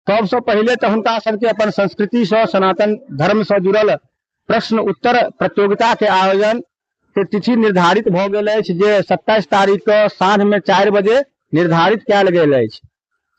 सबसे पहले तो हुनका सबके अपन संस्कृति से सनातन धर्म से जुड़ल प्रश्न उत्तर प्रतियोगिता के आयोजन के तिथि निर्धारित भ गेल अछि जे 27 तारीख के साँझ में 4 बजे निर्धारित कयल गेल अछि।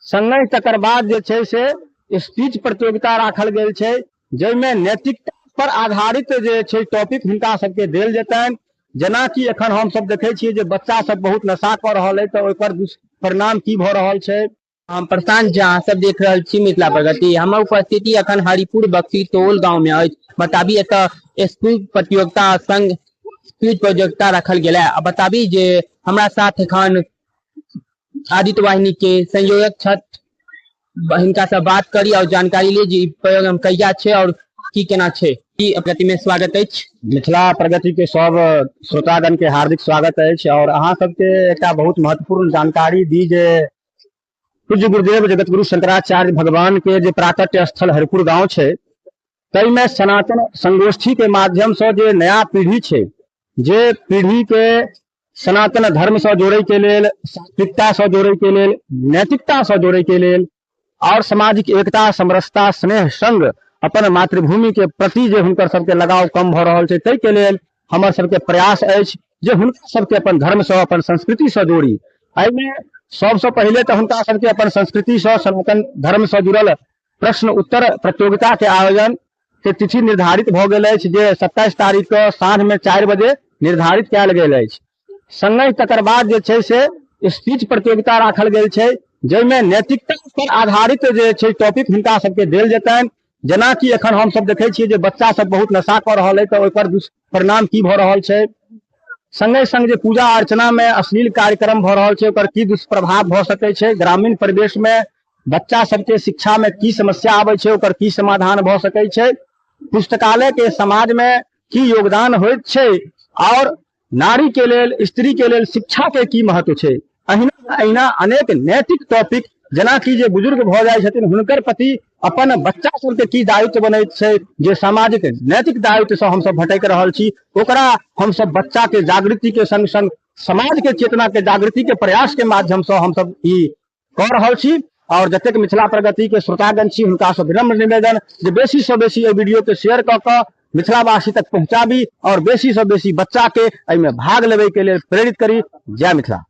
संगहि तकर बाद जे छै से स्पीच प्रतियोगिता राखल गेल छै जाहिमे नैतिकता पर आधारित जे छै टॉपिक हुनका सबके देल जेतनि। जेना कि एखन हम सब देखे छियै जे बच्चा सब बहुत नशा कर रहल है तो ओइ पर दुष्परिणाम की भ रहल छै। हम प्रशांत झा सब देख रहल छी मिथिला प्रगति। हमर उपस्थिति अखन हरिपुर बक्सी टोल गांव में अछि। बताबी एतऽ स्कूल प्रतियोगिता संग स्पीच प्रतियोगिता रखल गेल है। बताबी जे हमरा साथ एखन आदित्य वाहिनी के संयोजक छथि, हिनका से बात करी और जानकारी ली जे प्रोग्राम कहिया छै और की केना छै। की प्रगति में स्वागत अछि। मिथिला प्रगति के सब श्रोतागण के हार्दिक स्वागत अछि और अहाँ सबके एकटा बहुत महत्वपूर्ण जानकारी दी जे पूज्य गुरुदेव जगत गुरु शंकराचार्य भगवान के जे प्राकट्य स्थल हरिपुर गांव छै तई में सनातन संगोष्ठी के माध्यम से जे नया पीढ़ी छै जे पीढ़ी के सनातन धर्म से जोड़े के लेल, सात्विकता से जोड़े के लेल, नैतिकता से जोड़े के लेल और सामाजिक एकता समरसता स्नेह संग अपन मातृभूमि के प्रति जे हुनकर सबके लगाव कम भ रहल छै तै के लेल हमर सबके प्रयास अछि जे हुनका सबके अपन धर्म से अपन संस्कृति से जोड़ी। एहिमे सबसे पहले तो हुनका सबके अपन संस्कृति से सनातन धर्म से जुड़ल प्रश्न उत्तर प्रतियोगिता के आयोजन के तिथि निर्धारित भ गेल अछि जे 27 तारीख के साँझ में 4 बजे निर्धारित कयल गेल अछि। संगहि तकर बाद जे छै से स्पीच प्रतियोगिता राखल गेल छै जाहिमे नैतिकता पर आधारित जे छै टॉपिक हुनका सबके देल जेतनि। जेना कि एखन हम सब देखे छियै जे बच्चा सब बहुत नशा कर रहल है तो ओइ पर दुष्परिणाम की भ रहल छै। संगे संग जे पूजा अर्चना में अश्लील कार्यक्रम भ रहल छै ओकर की दुष्प्रभाव भ सकै छै, ग्रामीण परिवेश में बच्चा सबके शिक्षा में की समस्या आबै छै ओकर की समाधान भ सकै छै, पुस्तकालय के समाज में की योगदान होइत छै और नारी के लेल स्त्री के लेल शिक्षा के की महत्व छै। अहिना अनेक नैतिक टॉपिक जेना कि जे बुजुर्ग भ जाय छथिन हुनकर प्रति अपन बच्चा सबके की दायित्व बनैत छै, जे सामाजिक नैतिक दायित्व से हम सब भटक रहल छी ओकरा हम सब बच्चा के जागृति के संग संग समाज के चेतना के जागृति के प्रयास के माध्यम से हम सब ई कर रहल छी। और जतेक मिथिला प्रगति के श्रोतागण छी हुनका से विनम्र निवेदन जे बेसी से बेसी एहि वीडियो के शेयर क के मिथिलावासी तक पहुंचाबी और बेसी से बेसी बच्चा के एहिमे भाग लेवे के लिए प्रेरित करी। जय मिथिला।